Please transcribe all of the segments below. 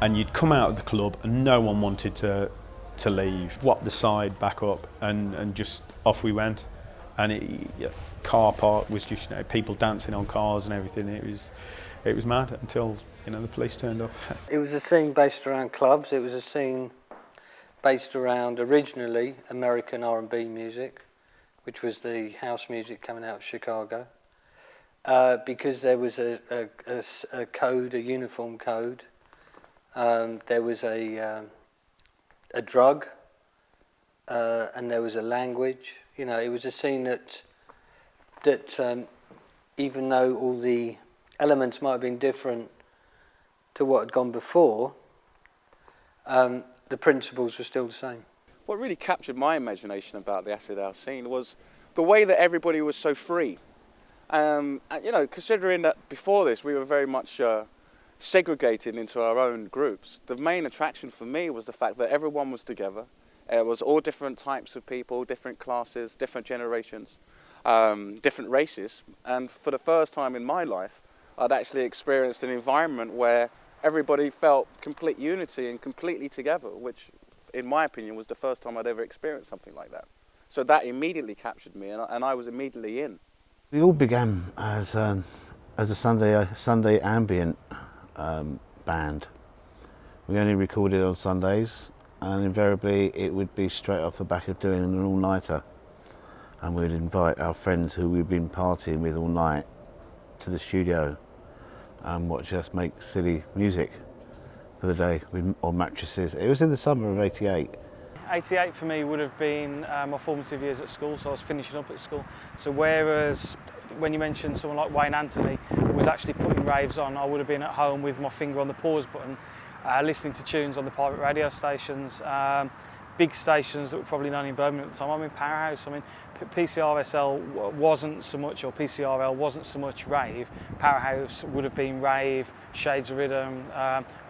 and you'd come out of the club and no one wanted to leave. Whopped the side back up and just off we went. And car park was just, you know, people dancing on cars and everything. It was mad until, you know, the police turned up. It was a scene based around clubs. It was a scene based around originally American R&B music, which was the house music coming out of Chicago, because there was a code, a uniform code. There was a drug, and there was a language. You know, it was a scene that even though all the elements might have been different to what had gone before, the principles were still the same. What really captured my imagination about the acid house scene was the way that everybody was so free. You know, considering that before this we were very much segregated into our own groups, the main attraction for me was the fact that everyone was together. It was all different types of people, different classes, different generations, different races. And for the first time in my life, I'd actually experienced an environment where everybody felt complete unity and completely together, which, in my opinion, was the first time I'd ever experienced something like that. So that immediately captured me, and I was immediately in. We all began as a Sunday ambient band. We only recorded on Sundays, and invariably it would be straight off the back of doing an all-nighter, and we'd invite our friends who we'd been partying with all night to the studio and watch us make silly music for the day on mattresses. It was in the summer of '88. 88 for me would have been my formative years at school, so I was finishing up at school. So whereas when you mentioned someone like Wayne Anthony was actually putting raves on, I would have been at home with my finger on the pause button, listening to tunes on the pirate radio stations, big stations that were probably known in Birmingham at the time. I mean, Powerhouse, I mean, PCRSL wasn't so much, or PCRL wasn't so much rave. Powerhouse would have been rave, Shades of Rhythm,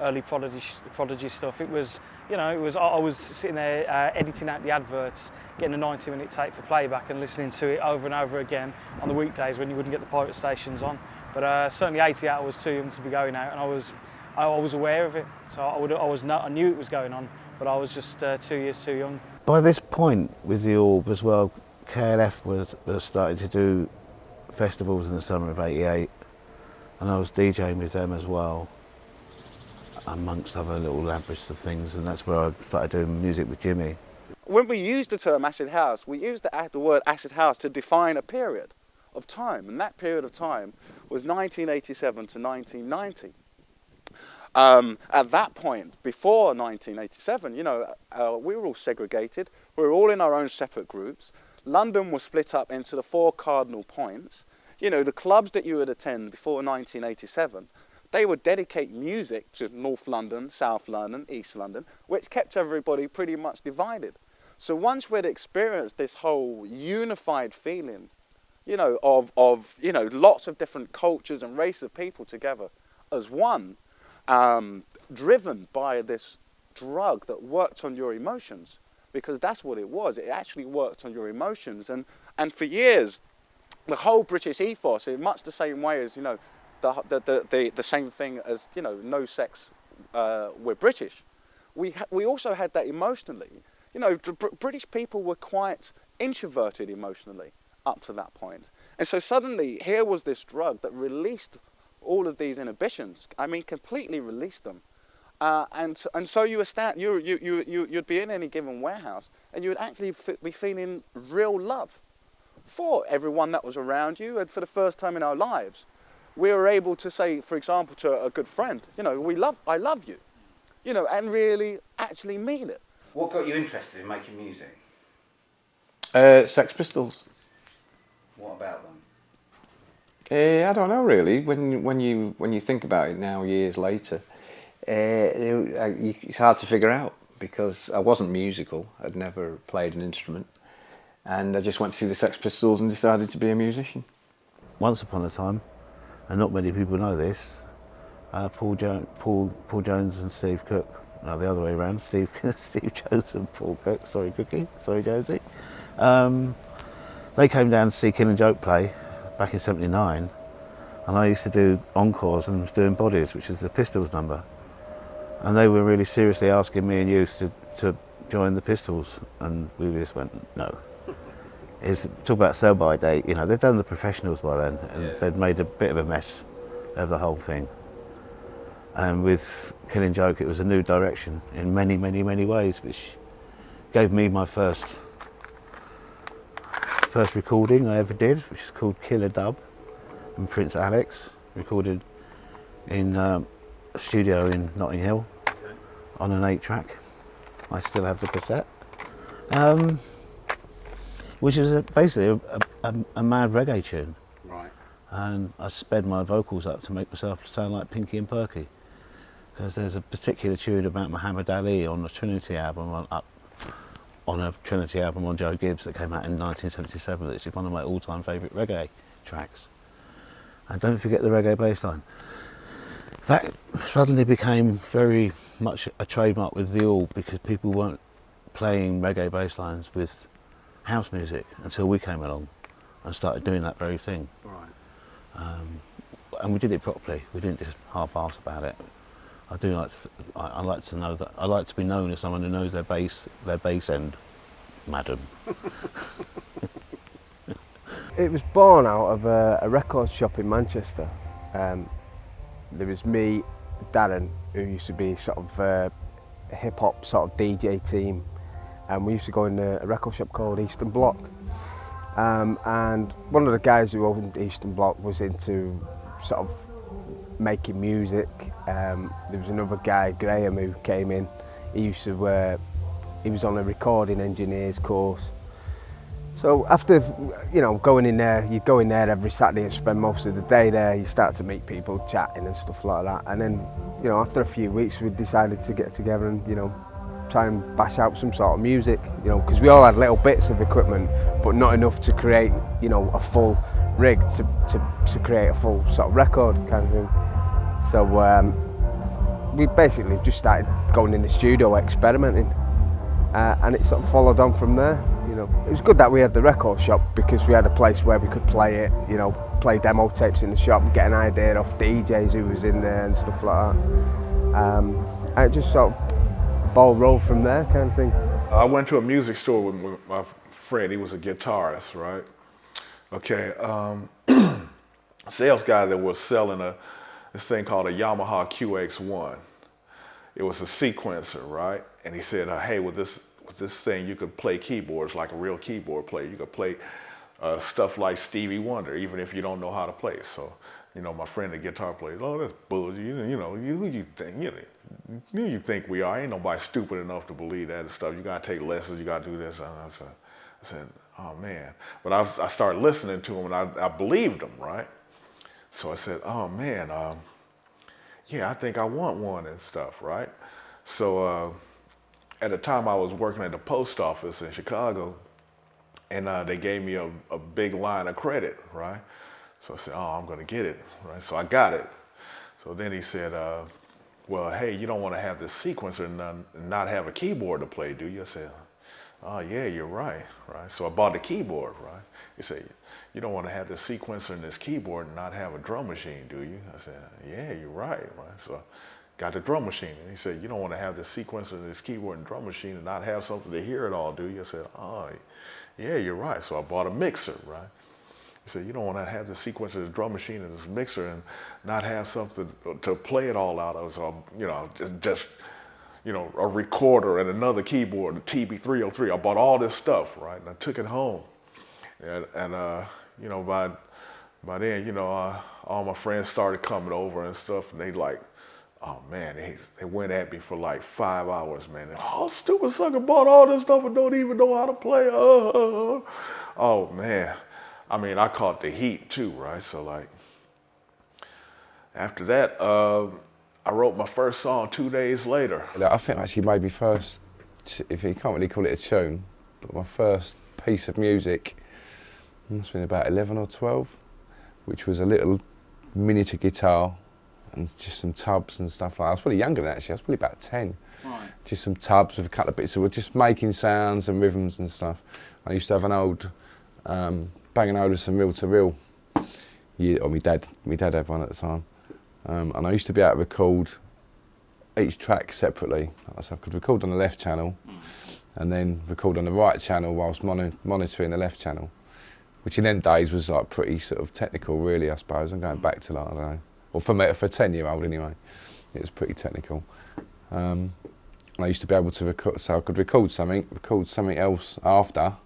early Prodigy stuff. It was, you know, I was sitting there editing out the adverts, getting a 90-minute tape for playback and listening to it over and over again on the weekdays when you wouldn't get the pirate stations on. But certainly 88, I was too young to be going out, and I was aware of it. So I knew it was going on, but I was just 2 years too young. By this point, with the Orb as well, KLF was starting to do festivals in the summer of '88, and I was DJing with them as well, amongst other little labyrinths of things, and that's where I started doing music with Jimmy. When we used the term acid house, we used the word acid house to define a period of time, and that period of time was 1987 to 1990. At that point, before 1987, you know, we were all segregated. We were all in our own separate groups. London was split up into the 4 cardinal points. You know, the clubs that you would attend before 1987, they would dedicate music to North London, South London, East London, which kept everybody pretty much divided. So once we'd experienced this whole unified feeling, you know, of you know, lots of different cultures and races of people together as one, driven by this drug that worked on your emotions, because that's what it was. It actually worked on your emotions, and for years, the whole British ethos, in much the same way as, you know, the same thing as, you know, no sex, we're British. We also had that emotionally. You know, British people were quite introverted emotionally up to that point, and so suddenly here was this drug that released all of these inhibitions. I mean, completely released them. And so you'd be in any given warehouse and you would actually be feeling real love for everyone that was around you. And for the first time in our lives, we were able to say, for example, to a good friend, you know, I love you, you know, and really actually mean it. What got you interested in making music? Sex Pistols. What about them? I don't know really. When you think about it now, years later, it's hard to figure out, because I wasn't musical. I'd never played an instrument, and I just went to see the Sex Pistols and decided to be a musician. Once upon a time, and not many people know this, Paul Jones and Steve Cook. No, the other way around. Steve Jones and Paul Cook. Sorry, Cookie. Sorry, Josie. They came down to see Killing Joke play back in '79, and I used to do encores and was doing Bodies, which is the Pistols number. And they were really seriously asking me and Youth to join the Pistols, and we just went, no. It's talk about sell by date, you know, they'd done the Professionals by then, and they'd made a bit of a mess of the whole thing. And with Killing Joke, it was a new direction in many, many, many ways, which gave me my first recording I ever did, which is called Killer Dub, and Prince Alex, recorded in a studio in Notting Hill on an 8-track. I still have the cassette. Which is basically a mad reggae tune. Right. And I sped my vocals up to make myself sound like Pinky and Perky. Because there's a particular tune about Muhammad Ali on the Trinity album, on a Trinity album on Joe Gibbs that came out in 1977, which is one of my all-time favourite reggae tracks. And don't forget the reggae bass line. That suddenly became very much a trademark with the All, because people weren't playing reggae bass lines with house music until we came along and started doing that very thing. Right. And we did it properly. We didn't just half-arse about it. I do like to. I like to know that. I like to be known as someone who knows their bass end, madam. It was born out of a record shop in Manchester. There was me, Darren, who used to be sort of a hip-hop sort of DJ team, and we used to go in a record shop called Eastern Bloc. And one of the guys who owned Eastern Bloc was into sort of making music. There was another guy, Graham, who came in. He used to, he was on a recording engineer's course. So after, going in there, you go in there every Saturday and spend most of the day there. You start to meet people, chatting and stuff like that. And then, after a few weeks, we decided to get together and, try and bash out some sort of music, because we all had little bits of equipment, but not enough to create, a full rig to create a full sort of record kind of thing. So we basically just started going in the studio, experimenting, and it sort of followed on from there. It was good that we had the record shop, because we had a place where we could play it, play demo tapes in the shop, get an idea off DJs who was in there and stuff like that. And it just sort of ball rolled from there, kind of thing. I went to a music store with my friend. He was a guitarist, right? Okay, sales guy that was selling this thing called a Yamaha QX1. It was a sequencer, right? And he said, hey, with this thing, you could play keyboards like a real keyboard player. You could play stuff like Stevie Wonder, even if you don't know how to play. So, my friend, the guitar player, oh, that's bullshit. Who you think? Who you think we are? Ain't nobody stupid enough to believe that stuff. You gotta take lessons. You gotta do this. And I said, oh man. But I started listening to him, and I believed him, right? So I said, oh man, yeah, I think I want one and stuff, right? So at the time I was working at the post office in Chicago, and they gave me a big line of credit, right? So I said, oh, I'm gonna get it, right? So I got it. So then he said, well, hey, you don't want to have this sequencer and not have a keyboard to play, do you? I said, oh yeah, you're right, right? So I bought the keyboard, right? He said, you don't want to have this sequencer and this keyboard and not have a drum machine, do you? I said, yeah, you're right, right? So I got the drum machine, and he said, you don't want to have this sequencer and this keyboard and drum machine and not have something to hear it all, do you? I said, oh, yeah, you're right. So I bought a mixer, right? He said, you don't want to have the sequencer, this drum machine and this mixer and not have something to play it all out of. So, just a recorder and another keyboard, the TB303. I bought all this stuff, right? And I took it home. And by then, all my friends started coming over and stuff, and they like, oh man, they went at me for like 5 hours, man. And, oh, stupid sucker bought all this stuff and don't even know how to play. Oh man. I mean, I caught the heat too, right? So like, after that, I wrote my first song 2 days later. I think I actually made my first, if you can't really call it a tune, but my first piece of music must have been about 11 or 12, which was a little miniature guitar and just some tubs and stuff like that. I was probably younger than that, actually. I was probably about 10. Right. Just some tubs with a couple of bits. So we're just making sounds and rhythms and stuff. I used to have an old Bang & Olufsen reel-to-reel. Yeah, or my dad had one at the time. And I used to be able to record each track separately. So I could record on the left channel and then record on the right channel whilst monitoring the left channel, which in them days was like pretty sort of technical, really, I suppose. I'm going back to, like, I don't know, or for me, for a 10-year-old anyway, it was pretty technical. I used to be able to record, so I could record something else after,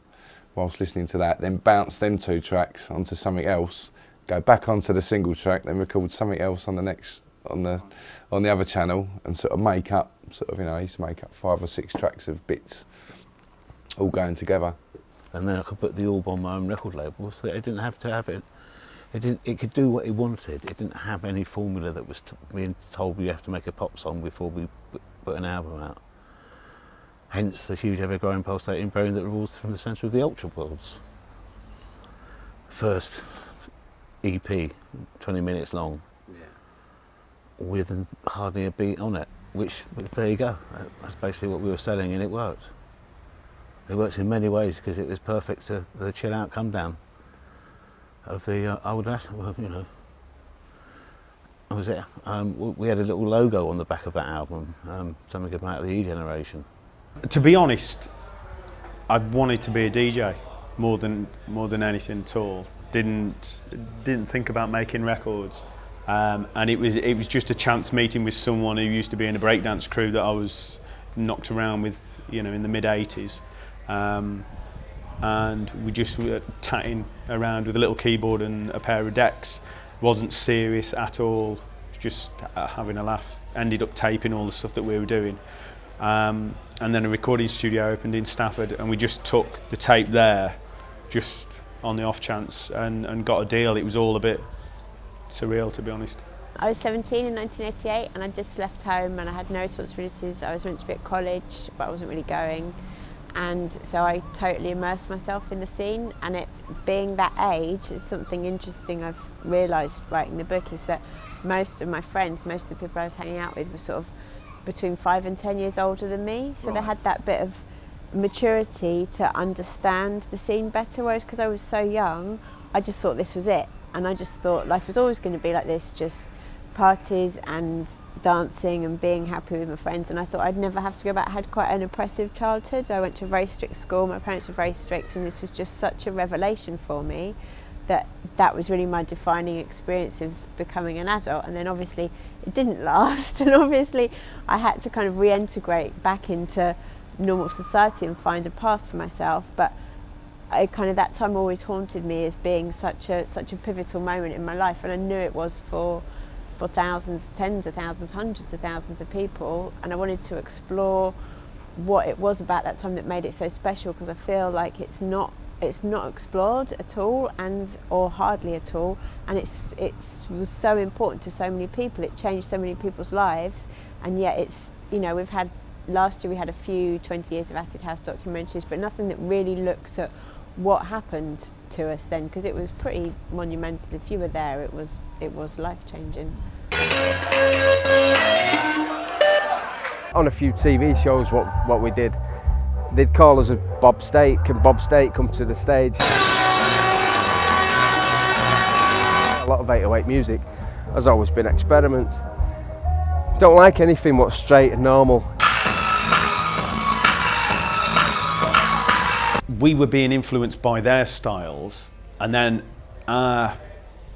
whilst listening to that, then bounce them 2 tracks onto something else, go back onto the single track, then record something else on the next, on the other channel, and sort of make up, sort of, you know, I used to make up 5 or 6 tracks of bits, all going together. And then I could put the orb on my own record label, so it didn't have to have it. It could do what it wanted. It didn't have any formula that was being told you have to make a pop song before we put an album out. Hence the huge ever-growing pulsating brain that rules from the centre of the Ultra Worlds. First EP, 20 minutes long, with hardly a beat on it, which, there you go, that's basically what we were selling, and it worked. It works in many ways because it was perfect to the chill out come down of the old acid, well, you know. That was it. We had a little logo on the back of that album, something about the E generation. To be honest, I wanted to be a DJ more than anything at all. Didn't think about making records, and it was just a chance meeting with someone who used to be in a breakdance crew that I was knocked around with, you know, in the mid-80s. And we just were tatting around with a little keyboard and a pair of decks. Wasn't serious at all, was just having a laugh. Ended up taping all the stuff that we were doing. And then a recording studio opened in Stafford, and we just took the tape there, just on the off chance, and got a deal. It was all a bit surreal, to be honest. I was 17 in 1988, and I just left home, and I had no responsibilities. I was meant to be at college, but I wasn't really going. And so I totally immersed myself in the scene, and it being that age is something interesting I've realised writing the book, is that most of my friends, most of the people I was hanging out with were sort of between 5 and 10 years older than me, so they had that bit of maturity to understand the scene better, whereas because I was so young, I just thought this was it, and I just thought life was always going to be like this, just parties and dancing and being happy with my friends, and I thought I'd never have to go back. I had quite an oppressive childhood. I went to a very strict school, my parents were very strict, and this was just such a revelation for me that was really my defining experience of becoming an adult. And then obviously it didn't last, and obviously I had to kind of reintegrate back into normal society and find a path for myself. But I kind of, that time always haunted me as being such a pivotal moment in my life, and I knew it was for thousands, tens of thousands, hundreds of thousands of people, and I wanted to explore what it was about that time that made it so special, because I feel like it's not explored at all, or hardly at all, and it was so important to so many people. It changed so many people's lives, and yet it's, you know, last year we had a few 20 years of acid house documentaries, but nothing that really looks at what happened to us then, because it was pretty monumental. If you were there, it was life-changing. On a few TV shows, what we did, they'd call us a Bob State. Can Bob State come to the stage? A lot of 808 music has always been experiments. Don't like anything what's straight and normal. We were being influenced by their styles, and then our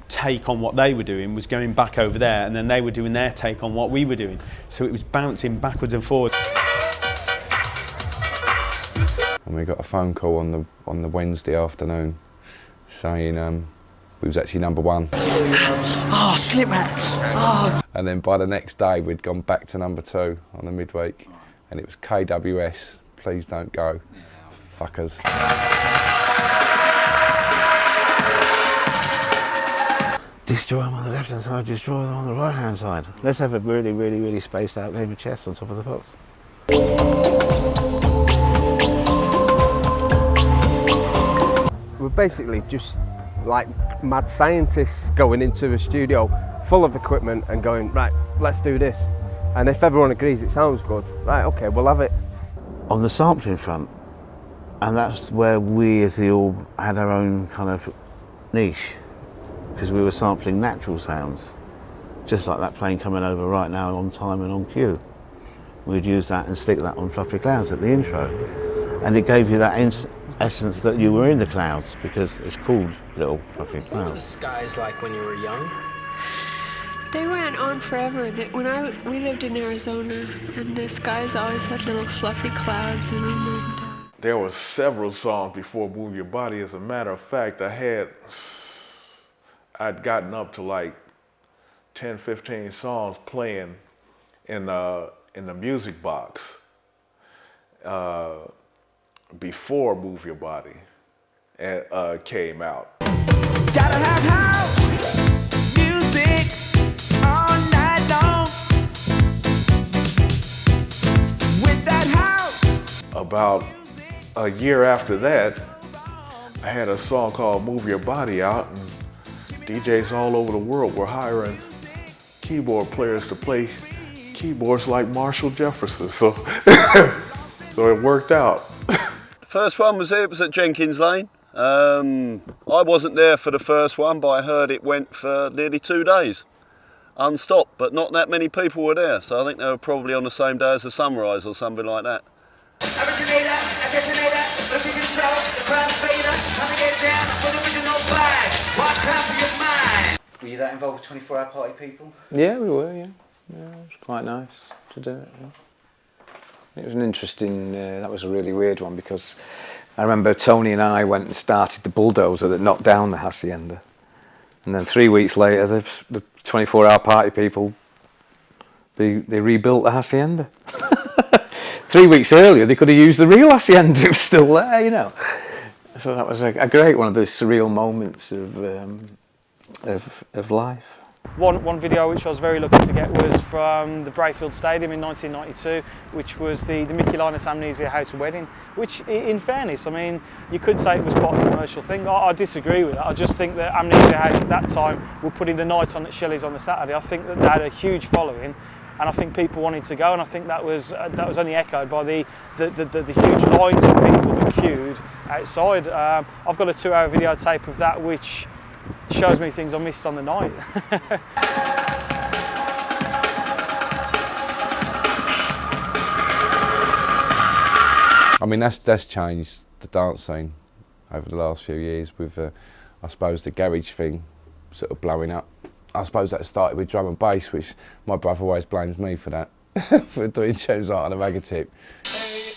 take on what they were doing was going back over there, and then they were doing their take on what we were doing. So it was bouncing backwards and forwards. And we got a phone call on the Wednesday afternoon saying we was actually #1. Oh, slip that. Oh. And then by the next day we'd gone back to #2 on the midweek, and it was KWS, please don't go. Fuckers. Destroy them on the left hand side, destroy them on the right hand side. Let's have a really, really, really spaced out game of chess on top of the box. We're basically just like mad scientists going into a studio full of equipment and going, right, let's do this. And if everyone agrees it sounds good, right, okay, we'll have it. On the sampling front, and that's where we as the Orb had our own kind of niche, because we were sampling natural sounds, just like that plane coming over right now on time and on cue. we'd use that and stick that on Fluffy Clouds at the intro. And it gave you that essence that you were in the clouds, because it's called Little Fluffy What were the Clouds. skies like when you were young? They went on forever. We lived in Arizona, and the skies always had little fluffy clouds in them. There were several songs before Move Your Body. As a matter of fact, I'd gotten up to like 10, 15 songs playing in the music box before Move Your Body came out. Gotta have house music all night long. With that house. About a year after that, I had a song called Move Your Body out, and DJs all over the world were hiring keyboard players to play keyboards like Marshall Jefferson, so so it worked out. First one was at Jenkins Lane. I wasn't there for the first one, but I heard it went for nearly 2 days, unstopped, but not that many people were there, so I think they were probably on the same day as the Sunrise or something like that. Were you that involved with 24 Hour Party People? Yeah, we were, yeah. Yeah, it was quite nice to do it. Yeah. It was an interesting, that was a really weird one, because I remember Tony and I went and started the bulldozer that knocked down the Hacienda. And then 3 weeks later, the 24 Hour Party People, they rebuilt the Hacienda. 3 weeks earlier, they could have used the real Hacienda. It was still there, you know. So that was a great one of those surreal moments of life. One video which I was very lucky to get was from the Brayfield Stadium in 1992, which was the Mickey Linus Amnesia House Wedding, which in fairness, I mean, you could say it was quite a commercial thing. I disagree with that. I just think that Amnesia House at that time were putting the night on at Shelley's on the Saturday. I think that they had a huge following, and I think people wanted to go, and I think that was only echoed by the huge lines of people that queued outside. I've got a 2-hour videotape of that, which shows me things I missed on the night. I mean, that's changed the dance scene over the last few years with, I suppose, the garage thing sort of blowing up. I suppose that started with drum and bass, which my brother always blames me for that, for doing tunes like on a ragga tip. Hey,